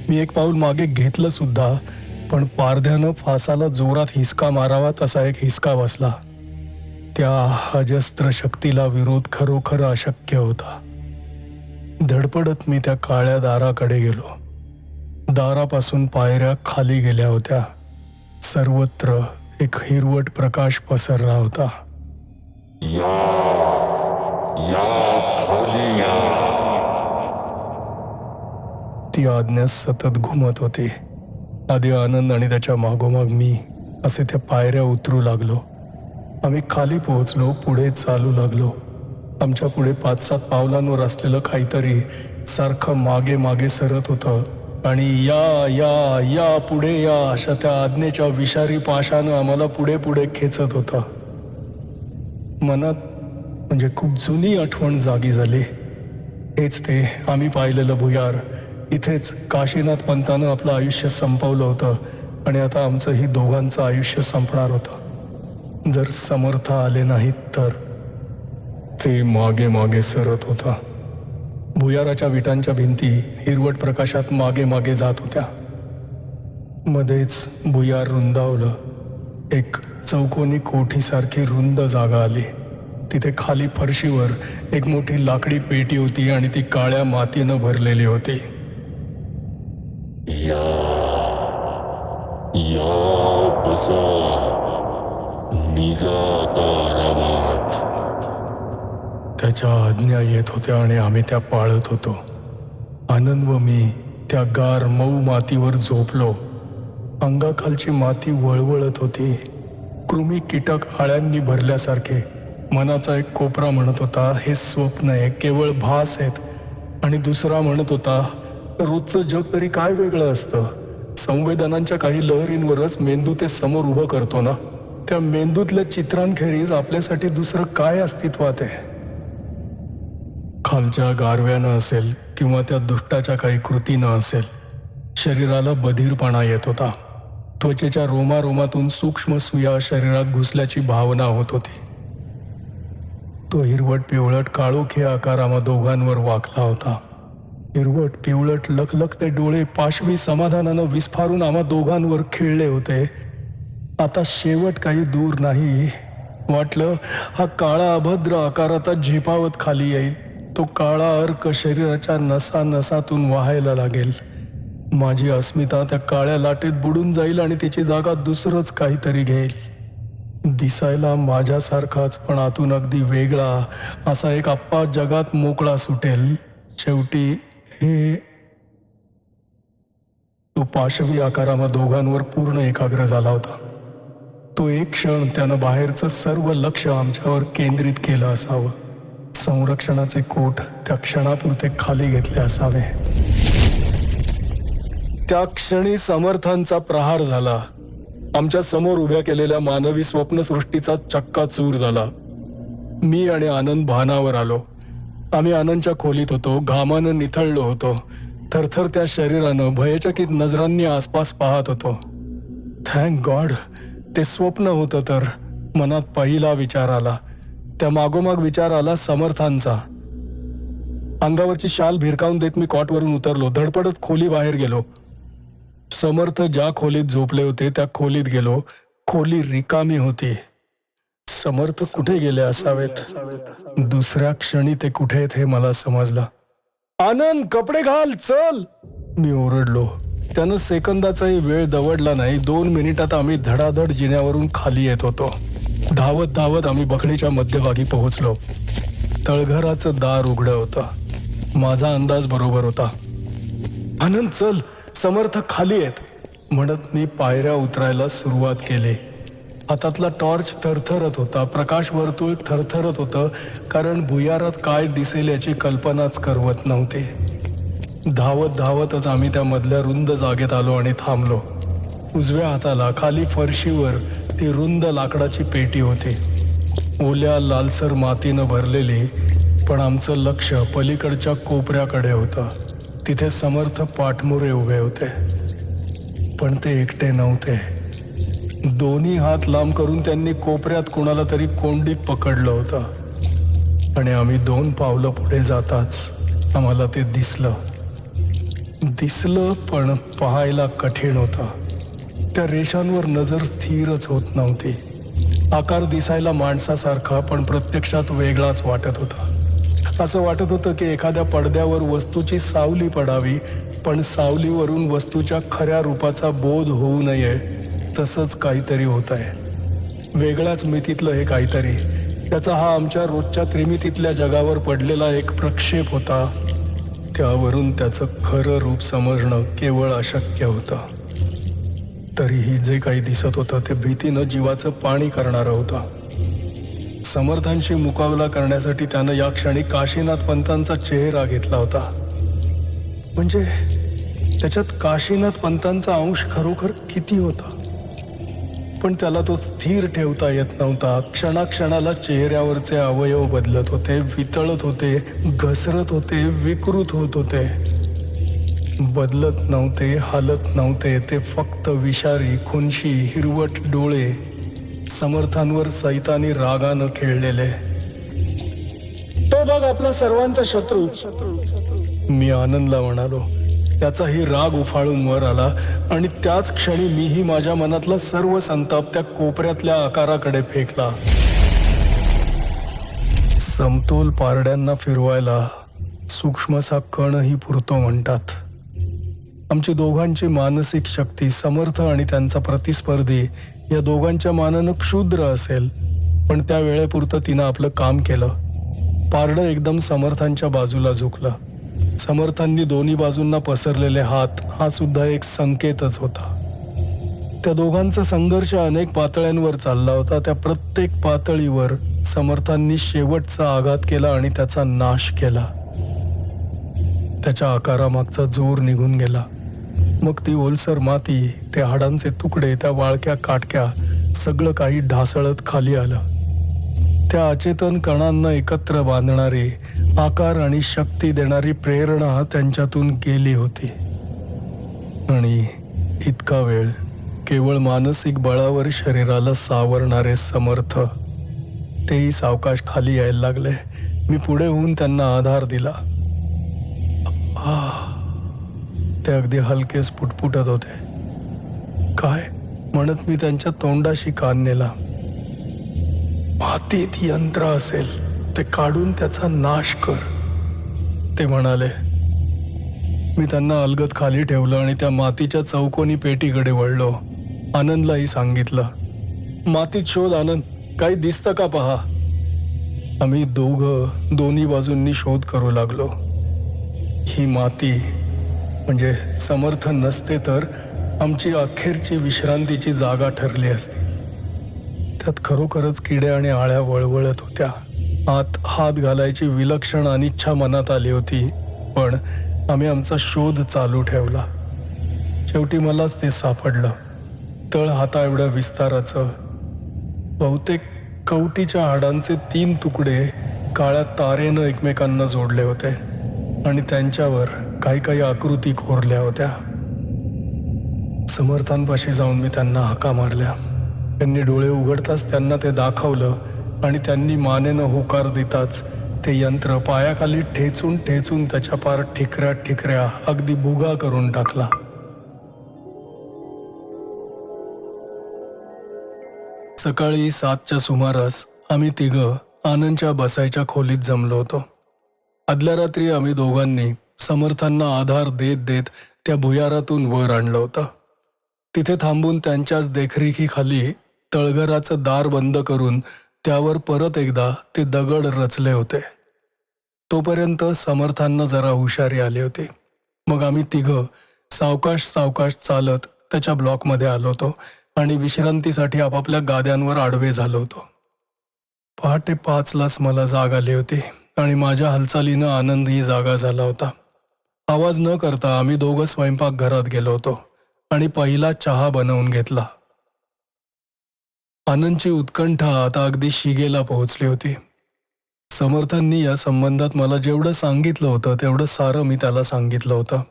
मी एक पाऊल मागे घेतलं सुद्धा, पण पारध्यानं फासाला जोरात हिसका मारावा तसा एक हिसका बसला. त्या अजस्त्र शक्तीला विरोध खरोखर अशक्य होता. धडपडत मी त्या काळ्या दाराकडे गेलो. दारापासून पायऱ्या खाली गेल्या होत्या. सर्वत्र एक हिरवट प्रकाश पसरला होता. ती आज्ञा सतत घुमत होती. आधी आनंद आणि त्याच्या मागोमाग मी असे त्या पायऱ्या उतरू लागलो. आम्ही खाली पोहोचलो. पुढे चालू लागलो. आमच्या पुढे 5-7 पावलांवर असलेलं काहीतरी सारखं मागे मागे सरत होतं आणि या या या पुढे या अशा त्या आज्ञेच्या विषारी पाशानं आम्हाला पुढे पुढे खेचत होतं. मनात म्हणजे खूप जुनी आठवण जागी झाली. हेच ते आम्ही पाहिलेलं भुयार. इथेच काशीनाथ पंतानं आपलं आयुष्य संपवलं होतं आणि आता आमचंही दोघांचं आयुष्य संपणार होतं जर समर्थ आले नाहीत तर. ते मागे मागे सरत होता. भुयाराच्या विटांच्या भिंती हिरवट प्रकाशात मागे मागे जात होत्या. मध्येच भुयार रुंदावलं. एक चौकोनी कोठीसारखी रुंद जागा आली. तिथे खाली फरशीवर एक मोठी लाकडी पेटी होती आणि ती काळ्या मातीनं भरलेली होती. त्याच्या आज्ञा येत होत्या आणि आम्ही त्या पाळत होतो. आनंद व मी त्या गार मऊ मातीवर झोपलो. अंगाखालची माती वळवळत होती. कृमी कीटक आळ्यांनी भरल्यासारखे. मनाचा एक कोपरा म्हणत होता हे स्वप्न आहे, केवळ भास आहेत. आणि दुसरा म्हणत होता रोजचं जग तरी काय वेगळं असतं. संवेदनांच्या काही लहरींवरच मेंदू ते समोर उभं करतो ना. त्या मेंदूतल्या चित्रांखेरीज आपल्यासाठी दुसरं काय अस्तित्वात आहे. खालच्या गारव्यानं असेल किंवा त्या दुष्टाच्या काही कृतीनं असेल, शरीराला बधीरपणा येत होता. त्वचेच्या रोमारोमातून सूक्ष्म सुया शरीरात घुसल्याची भावना होत होती. तो हिरवट पिवळट काळोखी आकार आम्हा दोघांवर वाकला होता. हिरवट पिवळट लखलखते डोळे पाशवी समाधानानं विस्फारून आम्हा दोघांवर खिळले होते. आता शेवट काही दूर नाही. वाटलं हा काळा अभद्र आकार आता झेपावत खाली येईल. तो काळा अर्क शरीराच्या नसा नसातून वाहायला लागेल. माझी अस्मिता त्या काळ्या लाटेत बुडून जाईल आणि तिची जागा दुसरंच काहीतरी घेईल. दिसायला माझ्यासारखाच पण आतून अगदी वेगळा असा एक आप्पा जगात मोकळा सुटेल. शेवटी हे तो पाशवी आकार आम्हा दोघांवर पूर्ण एकाग्र झाला होता. तो एक क्षण त्यानं बाहेरचं सर्व लक्ष आमच्यावर केंद्रित केलं असावं. संरक्षणाचे कोट त्या क्षणापुरते खाली घेतले असावे. त्या क्षणी समर्थांचा प्रहार झाला. आमच्या समोर उभ्या केलेल्या मानवी स्वप्नसृष्टीचा चक्काचूर झाला. मी आणि आनंद भानावर आलो. आम्ही आनंदच्या खोलीत होतो. घामानं निथळलो होतो. थरथर त्या शरीरानं भयचकित नजरांनी आसपास पाहत होतो. थँक गॉड ते स्वप्न होतं. तर मनात पहिला विचार आला. त्या मागोमाग विचार आला समर्थांचा. अंगावरची शाल भिरकावून देत मी कॉटवरून उतरलो. धडपडत खोली बाहेर गेलो. समर्थ ज्या खोलीत झोपले होते त्या खोलीत गेलो. खोली रिकामी होती. समर्थ कुठे गेले असावेत. दुसऱ्या क्षणी ते कुठे आहेत हे मला समजलं. आनंद कपडे घाल चल, मी ओरडलो. त्यानं सेकंदाचाही वेळ दवडला नाही. 2 मिनिटात आम्ही धडाधड जिन्यावरून खाली येत होतो. धावत धावत आम्ही बखळीच्या मध्यभागी पोहोचलो. तळघराचं दार उघडं होतं. माझा अंदाज बरोबर होता. आनंद चल, समर्थ खाली आहेत म्हणत मी पायऱ्या उतरायला सुरुवात केली. हातातला टॉर्च थरथरत होता. प्रकाश वर्तुळ थरथरत होतं, कारण भुयारात काय दिसेल याची कल्पनाच करवत नव्हती. धावत धावतच आम्ही त्या मधल्या रुंद जागेत आलो आणि थांबलो. उजव्या हाताला खाली फरशीवर ती रुंद लाकडाची पेटी होती. ओल्या लालसर मातीनं भरलेली. पण आमचं लक्ष पलीकडच्या कोपऱ्याकडे होतं. तिथे समर्थ पाठमोरे उभे होते. पण ते एकटे नव्हते. दोन्ही हात लांब करून त्यांनी कोपऱ्यात कोणाला तरी कोंडीत पकडलं होतं. आणि आम्ही 2 पावलं पुढे जाताच आम्हाला ते दिसलं. पण पाहायला कठीण होतं. त्या रेषांवर नजर स्थिरच होत नव्हती. आकार दिसायला माणसासारखा पण प्रत्यक्षात वेगळाच वाटत होता. असं वाटत होतं की एखाद्या पडद्यावर वस्तूची सावली पडावी, पण सावलीवरून वस्तूच्या खऱ्या रूपाचा बोध होऊ नये तसंच काहीतरी होत आहे. वेगळ्याच मितीतलं हे काहीतरी. त्याचा हा आमच्या रोजच्या त्रिमितीतल्या जगावर पडलेला एक प्रक्षेप होता. त्यावरून त्याचं खरं रूप समजणं केवळ अशक्य होतं. तरीही जे काही दिसत होतं ते भीतीनं जीवाचं पाणी करणारं होतं. समर्थांशी मुकाबला करण्यासाठी त्यानं या क्षणी काशीनाथ पंतांचा चेहरा घेतला होता. म्हणजे त्याच्यात काशीनाथ पंतांचा अंश खरोखर किती होता. पण त्याला तो स्थिर ठेवता येत नव्हता. क्षणाक्षणाला चेहऱ्यावरचे अवयव बदलत होते, वितळत होते, घसरत होते, विकृत होत होते. बदलत नव्हते, हालत नव्हते. ते फक्त विषारी, खुनशी, हिरवट डोळे, समर्थांवर सैतानी रागानं खेळलेले. तो बघ आपला सर्वांचा शत्रू, मी आनंदला म्हणालो. त्याचाही राग उफाळून वर आला आणि त्याच क्षणी मीही माझ्या मनातला सर्व संताप त्या कोपऱ्यातल्या आकाराकडे फेकला. समतोल पारड्यांना फिरवायला सूक्ष्मसा कणही पुरतो म्हणतात. आमची दोघांची मानसिक शक्ती, समर्थ आणि त्यांचा प्रतिस्पर्धी या दोघांच्या मानानं क्षुद्र असेल, पण त्या वेळेपुरतं तिनं आपलं काम केलं. पारडं एकदम समर्थांच्या बाजूला झुकलं. समर्थांनी दोन्ही बाजूंना पसरलेले हात हा सुद्धा एक संकेतच होता. त्या दोघांचा संघर्ष अनेक पातळ्यांवर चालला होता. त्या प्रत्येक पातळीवर समर्थांनी शेवटचा आघात केला आणि त्याचा नाश केला. त्याच्या आकारामागचा जोर निघून गेला. मग ती ओलसर माती, ते हाडांचे तुकडे, त्या वाळक्या काटक्या, सगळं काही ढासळत खाली आलं. त्या अचेतन कणांना एकत्र बांधणारी, आकार आणि शक्ती देणारी प्रेरणा त्यांच्यातून गेली होती. आणि इतका वेळ केवळ मानसिक बळावर शरीराला सावरणारे समर्थ, तेही सावकाश खाली यायला लागले. मी पुढे होऊन त्यांना आधार दिला. ते अगदी हलकेच पुटपुटत होते. काय म्हणत मी त्यांच्या तोंडाशी कान नेला. मातीत यंत्र असेल, ते काढून त्याचा नाश कर, ते म्हणाले. मी त्यांना अलगद खाली ठेवलं आणि त्या मातीच्या चौकोनी पेटीकडे वळलो. आनंदलाही सांगितलं, मातीत शोध आनंद, काही दिसतं का पहा. आम्ही दोघं दोन्ही बाजूंनी शोध करू लागलो. ही माती म्हणजे समर्थ नसते तर आमची अखेरची विश्रांतीची जागा ठरली असती. त्यात खरोखरच किडे आणि आळ्या वळवळत होत्या. आत हात घालायची विलक्षण अनिच्छा मनात आली होती, पण आम्ही आमचा शोध चालू ठेवला. शेवटी मलाच ते सापडलं. तळ हाता एवढ्या विस्ताराचं, बहुतेक कवटीच्या हाडांचे 3 तुकडे काळ्या तारेनं एकमेकांना जोडले होते आणि त्यांच्यावर काही काही आकृती कोरल्या होत्या. समर्थांपाशी जाऊन मी त्यांना हाका मारल्या. त्यांनी डोळे उघडताच त्यांना ते दाखवलं आणि त्यांनी मानेनं होकार देताच ते यंत्र पायाखाली ठेचून ठेचून त्याच्या पार ठिकऱ्या ठिकऱ्या अगदी भुगा करून टाकला. सकाळी 7च्या सुमारास आम्ही तिघं आनंदच्या बसायच्या खोलीत जमलो होतो. आदल्या रात्री आम्ही दोघांनी समर्थांना आधार देत देत त्या भुयारातून वर आणलं होतं. तिथे थांबून त्यांच्याच देखरेखीखाली तळघराचं दार बंद करून त्यावर परत एकदा ते दगड रचले होते. तोपर्यंत समर्थांना जरा हुशारी आली होती. मग आम्ही तिघं सावकाश सावकाश चालत त्याच्या ब्लॉकमध्ये आलो होतो आणि विश्रांतीसाठी आपापल्या गाद्यांवर आडवे झालो होतो. पहाटे 5लाच मला जाग आली होती आणि माझ्या हालचालीनं आनंदही जागा झाला होता. आवाज न करता आम्ही दोघं स्वयंपाकघरात गेलो होतो आणि पहिला चहा बनवून घेतला. आनंदची उत्कंठा आता अगदी शिगेला पोहोचली होती. समर्थांनी या संबंधात मला जेवढं सांगितलं होतं तेवढं सारं मी त्याला सांगितलं होतं.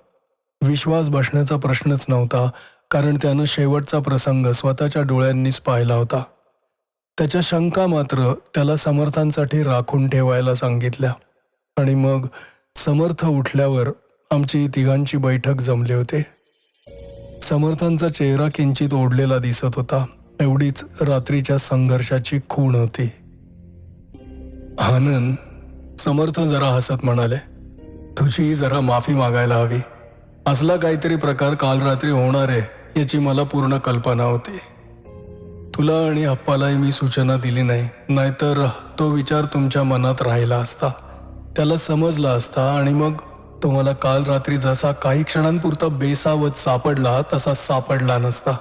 विश्वास बसण्याचा प्रश्नच नव्हता, कारण त्यानं शेवटचा प्रसंग स्वतःच्या डोळ्यांनीच पाहिला होता. त्याच्या शंका मात्र त्याला समर्थांसाठी राखून ठेवायला सांगितल्या. आणि मग समर्थ उठल्यावर आमची तिघांची बैठक जमली होती. समर्थांचा चेहरा किंचित ओढलेला दिसत होता. एवढीच रात्रीच्या संघर्षाची खूण होती. आनंद, समर्थ जरा हसत म्हणाले, तुझी जरा माफी मागायला हवी. असला काहीतरी प्रकार काल रात्री होणार आहे याची मला पूर्ण कल्पना होती. तुला आणि अप्पालाही मी सूचना दिली नाही, नाहीतर तो विचार तुमच्या मनात राहिला असता, त्याला समजला असता आणि मग तुम्हाला काल रात्री जसा काही क्षणांपुरता बेसावत सापडला तसा सापडला नसता.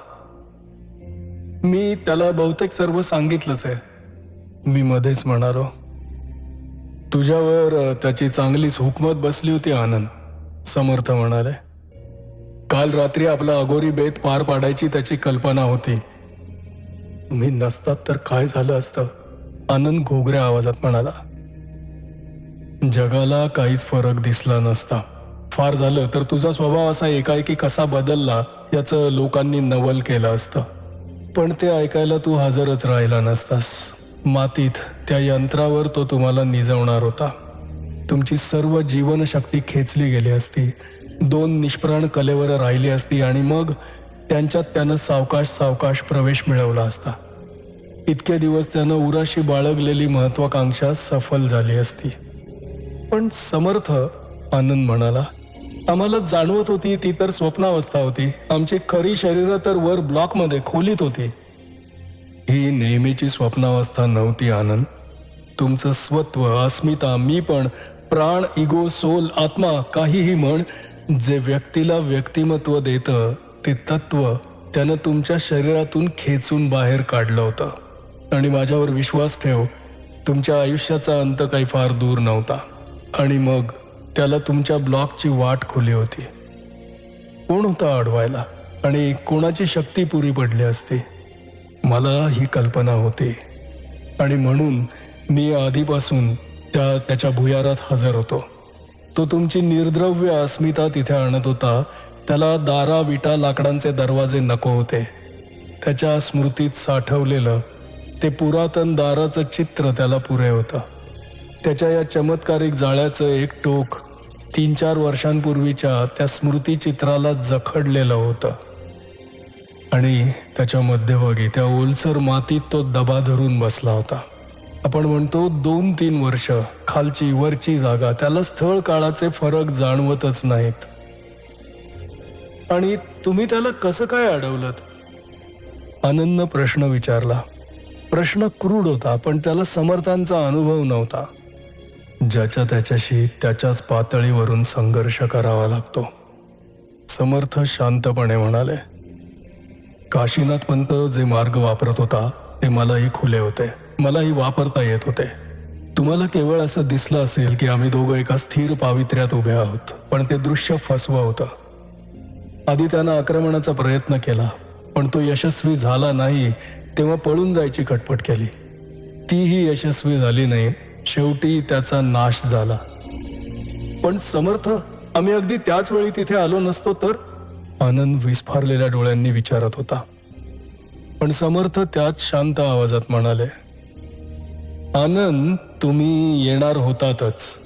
मी त्याला बहुतेक सर्व सांगितलंच आहे, मी मध्येच म्हणालो. तुझ्यावर त्याची चांगलीच हुकमत बसली होती आनंद, समर्थ म्हणाले. काल रात्री आपला अघोरी बेत पार पाडायची त्याची कल्पना होती. तुम्ही नसतात तर काय झालं असतं, आनंद घोगऱ्या आवाजात म्हणाला. जगाला काहीच फरक दिसला नसता. फार झालं तर तुझा स्वभाव असा एकाएकी कसा बदलला याचं लोकांनी नवल केलं असतं, पण ते ऐकायला तू हजरच राहिला नसतास. मातीत त्या यंत्रावर तो तुम्हाला निजवणार होता. तुमची सर्व जीवनशक्ती खेचली गेली असती, 2 निष्प्राण कलेवर राहिली असती आणि मग त्यांच्यात त्यानं सावकाश सावकाश प्रवेश मिळवला असता. इतके दिवस त्यानं उराशी बाळगलेली महत्वाकांक्षा सफल झाली असती. पण समर्थ, आनंद म्हणाला, आम्हाला जाणवत होती ती तर स्वप्नावस्था होती. आमची खरी शरीरं तर वर ब्लॉकमध्ये खोलीत होती. ही नेहमीची स्वप्नावस्था नव्हती आनंद. तुमचं स्वत्व, अस्मिता, मी पण प्राण, इगो, सोल, आत्मा काहीही म्हण, जे व्यक्तीला व्यक्तिमत्व देतं ते तत्व त्यानं तुमच्या शरीरातून खेचून बाहेर काढलं होतं. आणि माझ्यावर विश्वास ठेव, तुमच्या आयुष्याचा अंत काही फार दूर नव्हता. आणि मग त्याला तुमच्या ब्लॉकची वाट खुली होती. कोण होता अडवायला आणि कोणाची शक्ती पुरी पडली असती? मला ही कल्पना होती आणि म्हणून मी आधीपासून त्याच्या भुयारात हजर होतो. तो तुमची निर्द्रव्य अस्मिता तिथे आणत होता. त्याला दारा, विटा, लाकडांचे दरवाजे नको होते. त्याच्या स्मृतीत साठवलेलं ते पुरातन दाराचं चित्र त्याला पुरे होतं. त्याच्या या चमत्कारिक जाळ्याचं एक टोक 3-4 वर्षांपूर्वीच्या त्या स्मृतिचित्राला जखडलेलं होतं. आणि त्याच्या मध्यभागी त्या ओलसर मातीत तो दबा धरून बसला होता. आपण म्हणतो 2-3 वर्ष, खालची वरची जागा, त्याला स्थळ काळाचे फरक जाणवतच नाहीत. आणि तुम्ही त्याला कसं काय अडवलंत? आनंदनं प्रश्न विचारला. प्रश्न क्रूड होता, पण त्याला समर्थांचा अनुभव नव्हता. त्याच्याशी त्याच्याच पातळीवरून संघर्ष करावा लागतो. समर्थ शांतपणे म्हणाले, काशीनाथ पंत जे मार्ग वापरत होता ते मलाही खुले होते, मलाही वापरता येत होते. तुम्हाला केवळ असं दिसलं असेल की आम्ही दोघं एका स्थिर पावित्र्यात उभे आहोत, पण ते दृश्य फसवं होतं. आधी त्यानं आक्रमणाचा प्रयत्न केला, पण तो यशस्वी झाला नाही. तेव्हा पळून जायची खटपट केली, तीही यशस्वी झाली नाही. शेवटी त्याचा नाश झाला. पण समर्थ, आम्ही अगदी त्याच वेळी तिथे आलो नसतो तर? आनंद विस्फारलेल्या डोळ्यांनी विचारत होता. पण समर्थ त्याच शांत आवाजात म्हणाले, आनंद, तुम्ही येणार होतातच,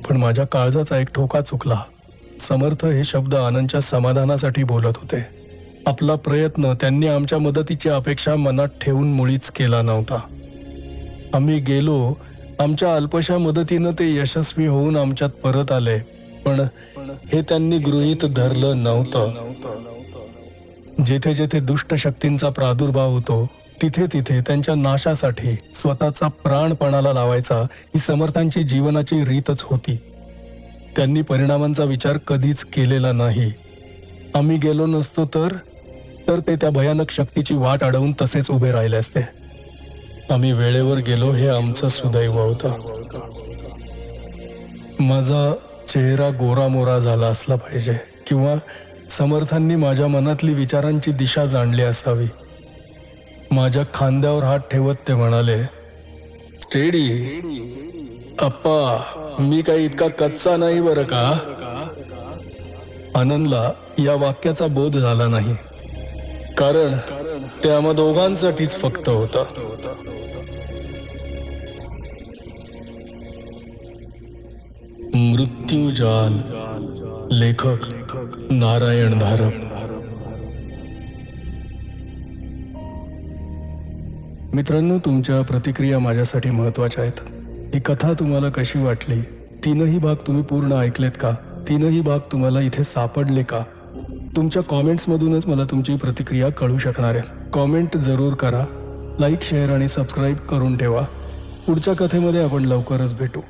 पण माझ्या काळजाचा एक ठोका चुकला. समर्थ हे शब्द आनंदच्या समाधानासाठी बोलत होते. आपला प्रयत्न त्यांनी आमच्या मदतीची अपेक्षा मनात ठेवून मुळीच केला नव्हता. आम्ही गेलो, आमच्या अल्पशा मदतीनं ते यशस्वी होऊन आमच्यात परत आले, पण हे त्यांनी गृहीत धरलं नव्हतं. जेथे जेथे दुष्ट शक्तींचा प्रादुर्भाव होतो तिथे तिथे त्यांच्या नाशासाठी स्वतःचा प्राण पणाला लावायचा ही समर्थांची जीवनाची रीतच होती. त्यांनी परिणामांचा विचार कधीच केलेला नाही. आम्ही गेलो नसतो तर ते त्या भयानक शक्तीची वाट अडवून तसेच उभे राहिले असते. आम्ही वेळेवर गेलो हे आमचं सुदैव होतं. माझा चेहरा गोरामोरा झाला असला पाहिजे, किंवा समर्थांनी माझ्या मनातली विचारांची दिशा जाणली असावी. माझ्या खांद्यावर हात ठेवत ते म्हणाले, स्टेडी अप्पा, मी काही इतका कच्चा नाही बरं का. आनंदला या वाक्याचा बोध झाला नाही, कारण ते आम्हा दोघांसाठीच फक्त होतं. मृत्यूजाल, लेखक नारायण धारप. मित्रांनो, तुमच्या प्रतिक्रिया माझ्यासाठी महत्त्वाच्या आहेत. ही कथा तुम्हाला कशी वाटली? 3ही भाग तुम्ही पूर्ण ऐकलेत का? 3ही भाग तुम्हाला इथे सापडले का? तुमच्या कॉमेंट्समधूनच मला तुमची प्रतिक्रिया कळू शकणार आहे. कॉमेंट जरूर करा, लाईक, शेअर आणि सबस्क्राईब करून ठेवा. पुढच्या कथेमध्ये आपण लवकरच भेटू.